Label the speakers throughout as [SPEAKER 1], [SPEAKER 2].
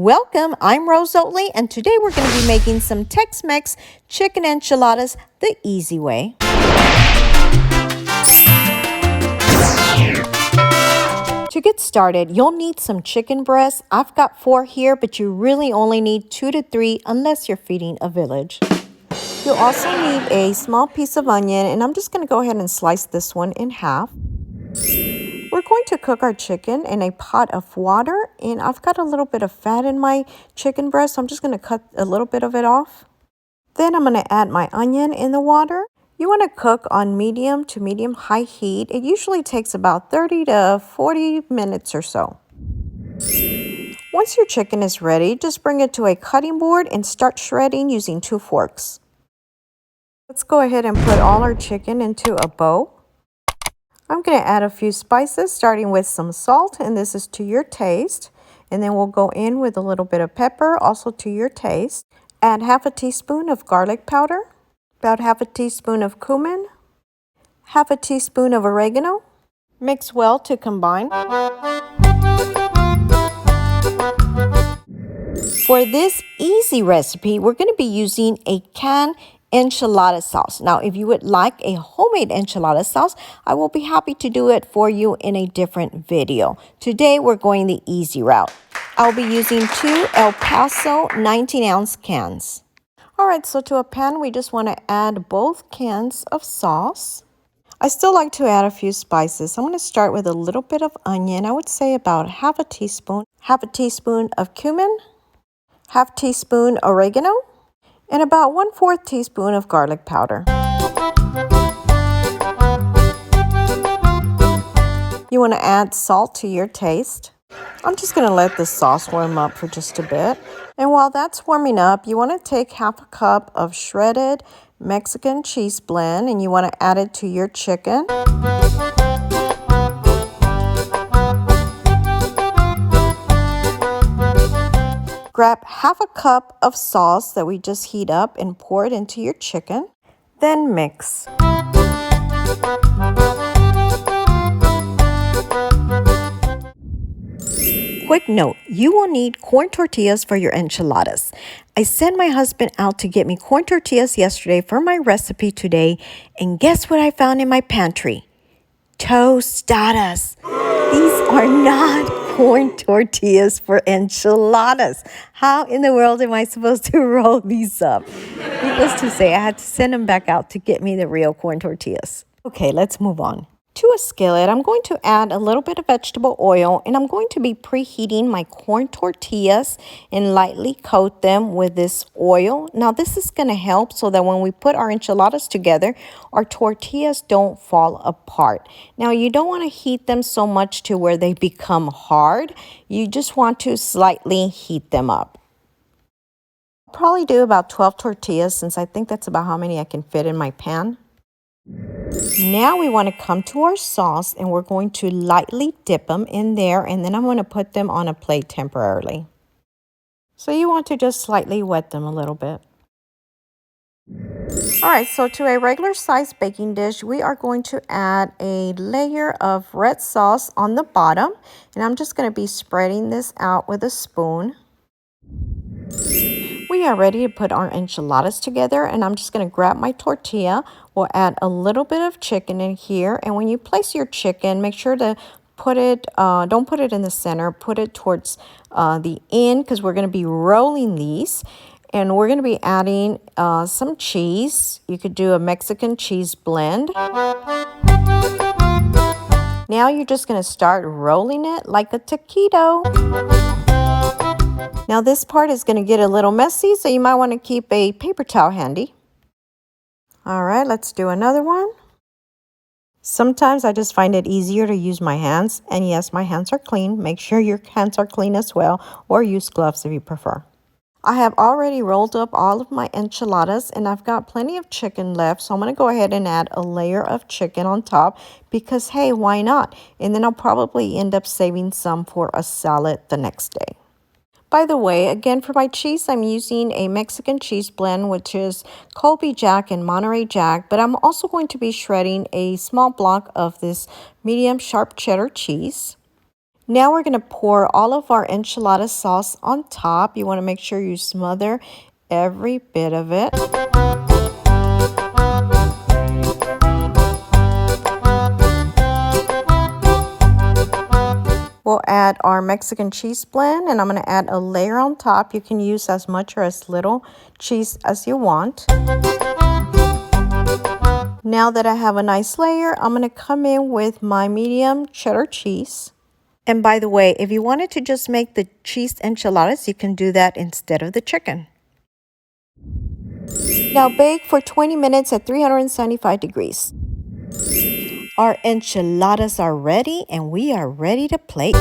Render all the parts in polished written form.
[SPEAKER 1] Welcome, I'm Rose Oatley, and today we're going to be making some Tex Mex Chicken Enchiladas the easy way. To get started, you'll need some chicken breasts. I've got 4 here, but you really only need 2 to 3 unless you're feeding a village. You'll also need a small piece of onion, and I'm just going to go ahead and slice this one in half. We're going to cook our chicken in a pot of water, and I've got a little bit of fat in my chicken breast, so I'm just going to cut a little bit of it off. Then I'm going to add my onion in the water. You want to cook on medium to medium high heat. It usually takes about 30 to 40 minutes or so. Once your chicken is ready, just bring it to a cutting board and start shredding using 2 forks. Let's go ahead and put all our chicken into a bowl. I'm going to add a few spices, starting with some salt, and this is to your taste. And then we'll go in with a little bit of pepper, also to your taste. Add half a teaspoon of garlic powder, about half a teaspoon of cumin, half a teaspoon of oregano. Mix well to combine. For this easy recipe, we're going to be using a canned enchilada sauce. Now, if you would like a homemade enchilada sauce, I will be happy to do it for you in a different video. Today, we're going the easy route. I'll be using 2 El Paso 19-ounce cans. All right, so to a pan, we just want to add both cans of sauce. I still like to add a few spices. I'm going to start with a little bit of onion. I would say about half a teaspoon of cumin, half teaspoon oregano, and about 1/4 teaspoon of garlic powder. You want to add salt to your taste. I'm just going to let the sauce warm up for just a bit. And while that's warming up, you want to take half a cup of shredded Mexican cheese blend and you want to add it to your chicken. Grab half a cup of sauce that we just heat up and pour it into your chicken. Then mix. Quick note, you will need corn tortillas for your enchiladas. I sent my husband out to get me corn tortillas yesterday for my recipe today, and guess what I found in my pantry? Tostadas. These are not corn tortillas for enchiladas. How in the world am I supposed to roll these up? Needless to say, I had to send them back out to get me the real corn tortillas. Okay, let's move on. To a skillet, I'm going to add a little bit of vegetable oil, and I'm going to be preheating my corn tortillas and lightly coat them with this oil. Now, this is going to help so that when we put our enchiladas together, our tortillas don't fall apart. Now, you don't want to heat them so much to where they become hard. You just want to slightly heat them up. I'll probably do about 12 tortillas since I think that's about how many I can fit in my pan. Now we want to come to our sauce and we're going to lightly dip them in there, and then I'm going to put them on a plate temporarily. So you want to just slightly wet them a little bit. All right, so to a regular size baking dish, we are going to add a layer of red sauce on the bottom, and I'm just going to be spreading this out with a spoon. We are ready to put our enchiladas together, and I'm just going to grab my tortilla. We'll add a little bit of chicken in here, and when you place your chicken, make sure to put it, don't put it in the center, put it towards the end because we're going to be rolling these. And we're going to be adding some cheese. You could do a Mexican cheese blend. Now you're just going to start rolling it like a taquito. Now this part is going to get a little messy, so you might want to keep a paper towel handy. All right, let's do another one. Sometimes I just find it easier to use my hands, and yes, my hands are clean. Make sure your hands are clean as well, or use gloves if you prefer. I have already rolled up all of my enchiladas, and I've got plenty of chicken left, so I'm going to go ahead and add a layer of chicken on top because, hey, why not? And then I'll probably end up saving some for a salad the next day. By the way, again, for my cheese, I'm using a Mexican cheese blend, which is Colby Jack and Monterey Jack, but I'm also going to be shredding a small block of this medium sharp cheddar cheese. Now we're going to pour all of our enchilada sauce on top. You want to make sure you smother every bit of it. We'll add our Mexican cheese blend, and I'm going to add a layer on top. You can use as much or as little cheese as you want. Now that I have a nice layer, I'm going to come in with my medium cheddar cheese. And by the way, if you wanted to just make the cheese enchiladas, you can do that instead of the chicken. Now bake for 20 minutes at 375 degrees. Our enchiladas are ready and we are ready to plate.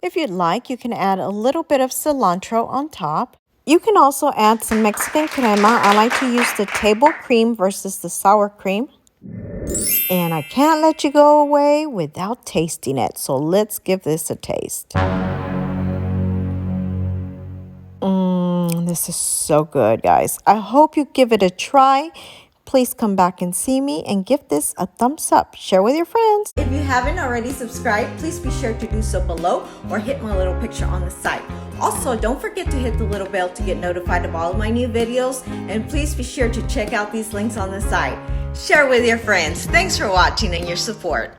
[SPEAKER 1] If you'd like, you can add a little bit of cilantro on top. You can also add some Mexican crema. I like to use the table cream versus the sour cream. And I can't let you go away without tasting it. So let's give this a taste. This is so good, guys. I hope you give it a try. Please come back and see me and give this a thumbs up. Share with your friends. If you haven't already subscribed, please be sure to do so below or hit my little picture on the side. Also, don't forget to hit the little bell to get notified of all of my new videos. And please be sure to check out these links on the side. Share with your friends. Thanks for watching and your support.